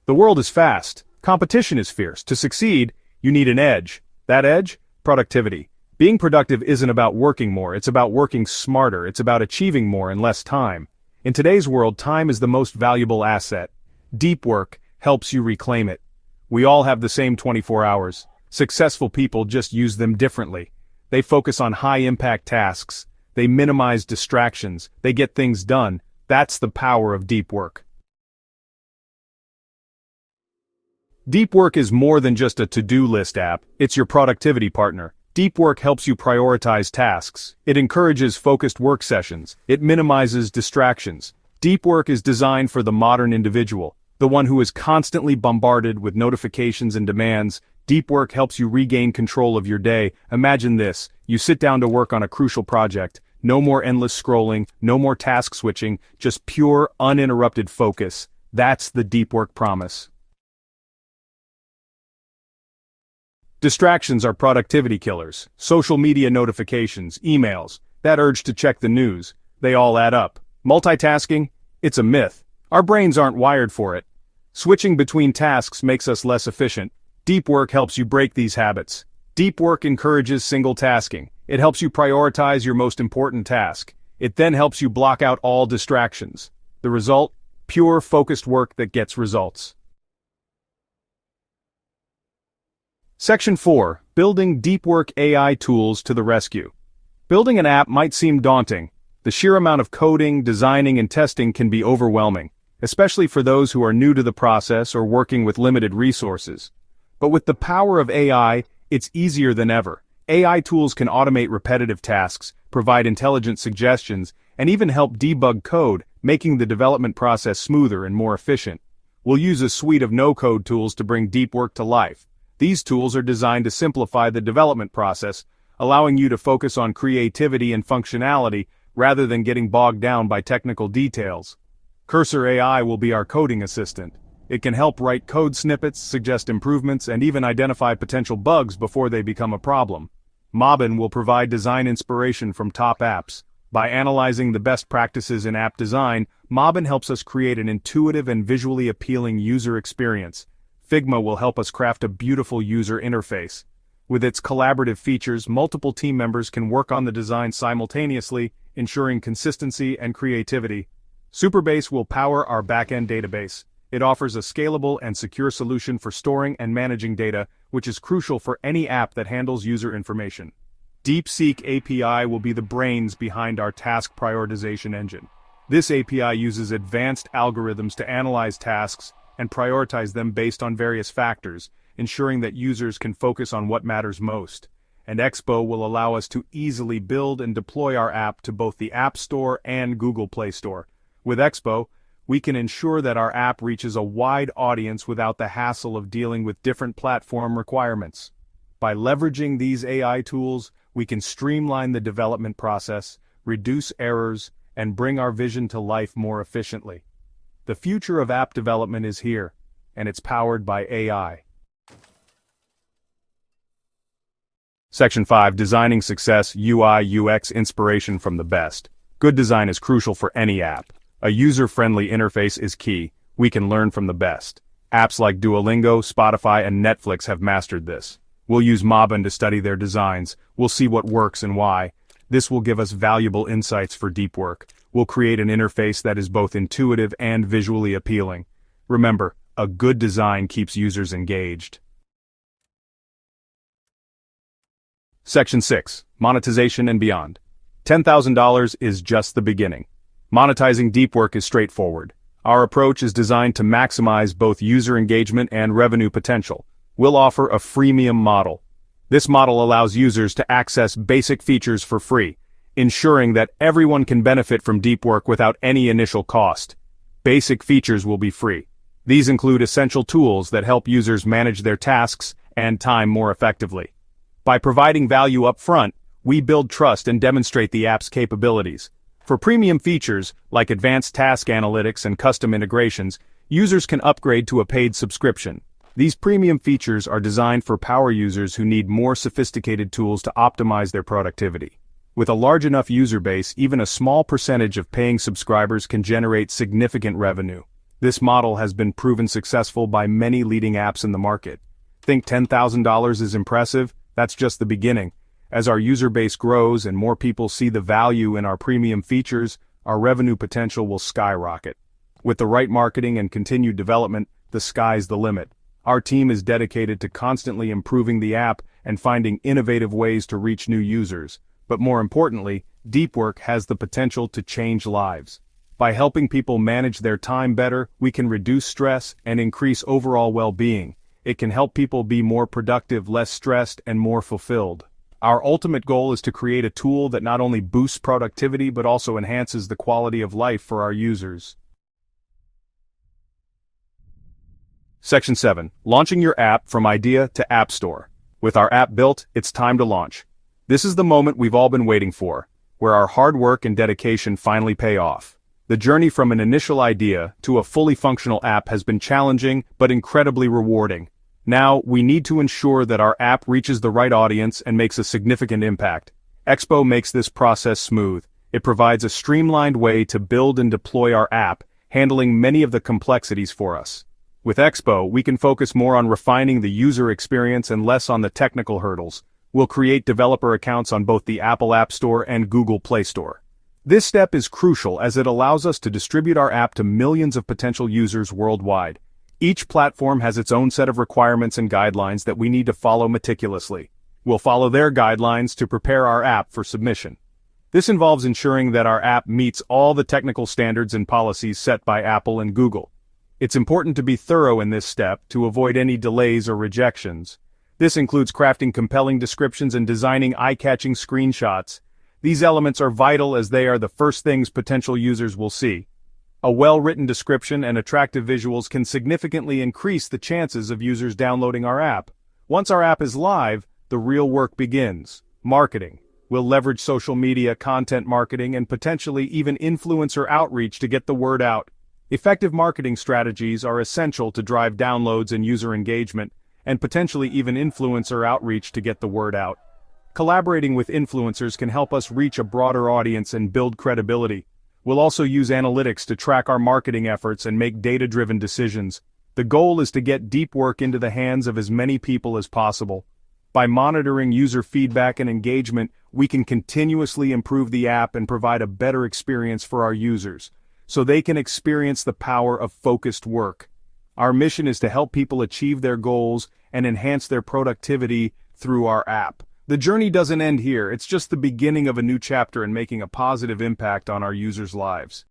The world is fast. Competition is fierce. To succeed, you need an edge. That edge? Productivity. Being productive isn't about working more, it's about working smarter, it's about achieving more in less time. In today's world, time is the most valuable asset. Deep work helps you reclaim it. We all have the same 24 hours. Successful people just use them differently. They focus on high-impact tasks. They minimize distractions. They get things done. That's the power of deep work. Deep work is more than just a to-do list app, it's your productivity partner. Deep work helps you prioritize tasks. It encourages focused work sessions. It minimizes distractions. Deep work is designed for the modern individual, the one who is constantly bombarded with notifications and demands. Deep work helps you regain control of your day. Imagine this, you sit down to work on a crucial project. No more endless scrolling, no more task switching, just pure, uninterrupted focus. That's the deep work promise. Distractions are productivity killers. Social media notifications, emails, that urge to check the news, they all add up. Multitasking? It's a myth. Our brains aren't wired for it. Switching between tasks makes us less efficient. Deep work helps you break these habits. Deep work encourages single tasking. It helps you prioritize your most important task. It then helps you block out all distractions. The result? Pure, focused work that gets results. Section 4. Building Deep Work AI Tools to the Rescue. Building an app might seem daunting. The sheer amount of coding, designing, and testing can be overwhelming, especially for those who are new to the process or working with limited resources. But with the power of AI, it's easier than ever. AI tools can automate repetitive tasks, provide intelligent suggestions, and even help debug code, making the development process smoother and more efficient. We'll use a suite of no-code tools to bring deep work to life. These tools are designed to simplify the development process, allowing you to focus on creativity and functionality rather than getting bogged down by technical details. Cursor AI will be our coding assistant. It can help write code snippets, suggest improvements, and even identify potential bugs before they become a problem. Mobbin will provide design inspiration from top apps. By analyzing the best practices in app design, Mobbin helps us create an intuitive and visually appealing user experience. Figma will help us craft a beautiful user interface. With its collaborative features, multiple team members can work on the design simultaneously, ensuring consistency and creativity. Superbase will power our backend database. It offers a scalable and secure solution for storing and managing data, which is crucial for any app that handles user information. DeepSeek API will be the brains behind our task prioritization engine. This API uses advanced algorithms to analyze tasks and prioritize them based on various factors, ensuring that users can focus on what matters most. And Expo will allow us to easily build and deploy our app to both the App Store and Google Play Store. With Expo, we can ensure that our app reaches a wide audience without the hassle of dealing with different platform requirements. By leveraging these AI tools, we can streamline the development process, reduce errors, and bring our vision to life more efficiently. The future of app development is here, and it's powered by AI. Section 5. Designing Success UI/UX Inspiration from the Best. Good design is crucial for any app. A user-friendly interface is key. We can learn from the best. Apps like Duolingo, Spotify, and Netflix have mastered this. We'll use Mobbin to study their designs. We'll see what works and why. This will give us valuable insights for deep work. We'll create an interface that is both intuitive and visually appealing. Remember, a good design keeps users engaged. Section 6. Monetization and Beyond. $10,000 is just the beginning. Monetizing deep work is straightforward. Our approach is designed to maximize both user engagement and revenue potential. We'll offer a freemium model. This model allows users to access basic features for free, ensuring that everyone can benefit from deep work without any initial cost. Basic features will be free. These include essential tools that help users manage their tasks and time more effectively. By providing value up front, we build trust and demonstrate the app's capabilities. For premium features, like advanced task analytics and custom integrations, users can upgrade to a paid subscription. These premium features are designed for power users who need more sophisticated tools to optimize their productivity. With a large enough user base, even a small percentage of paying subscribers can generate significant revenue. This model has been proven successful by many leading apps in the market. Think $10,000 is impressive? That's just the beginning. As our user base grows and more people see the value in our premium features, our revenue potential will skyrocket. With the right marketing and continued development, the sky's the limit. Our team is dedicated to constantly improving the app and finding innovative ways to reach new users. But more importantly, deep work has the potential to change lives. By helping people manage their time better, we can reduce stress and increase overall well-being. It can help people be more productive, less stressed, and more fulfilled. Our ultimate goal is to create a tool that not only boosts productivity but also enhances the quality of life for our users. Section 7. Launching your app from idea to App Store. With our app built, it's time to launch. This is the moment we've all been waiting for, where our hard work and dedication finally pay off. The journey from an initial idea to a fully functional app has been challenging but incredibly rewarding. Now, we need to ensure that our app reaches the right audience and makes a significant impact. Expo makes this process smooth. It provides a streamlined way to build and deploy our app, handling many of the complexities for us. With Expo, we can focus more on refining the user experience and less on the technical hurdles. We'll create developer accounts on both the Apple App Store and Google Play Store. This step is crucial as it allows us to distribute our app to millions of potential users worldwide. Each platform has its own set of requirements and guidelines that we need to follow meticulously. We'll follow their guidelines to prepare our app for submission. This involves ensuring that our app meets all the technical standards and policies set by Apple and Google. It's important to be thorough in this step to avoid any delays or rejections. This includes crafting compelling descriptions and designing eye-catching screenshots. These elements are vital as they are the first things potential users will see. A well-written description and attractive visuals can significantly increase the chances of users downloading our app. Once our app is live, the real work begins. Marketing. We'll leverage social media, content marketing, and potentially even influencer outreach to get the word out. Effective marketing strategies are essential to drive downloads and user engagement, and potentially even influencer outreach to get the word out. Collaborating with influencers can help us reach a broader audience and build credibility. We'll also use analytics to track our marketing efforts and make data-driven decisions. The goal is to get deep work into the hands of as many people as possible. By monitoring user feedback and engagement, we can continuously improve the app and provide a better experience for our users, so they can experience the power of focused work. Our mission is to help people achieve their goals and enhance their productivity through our app. The journey doesn't end here, it's just the beginning of a new chapter in making a positive impact on our users' lives.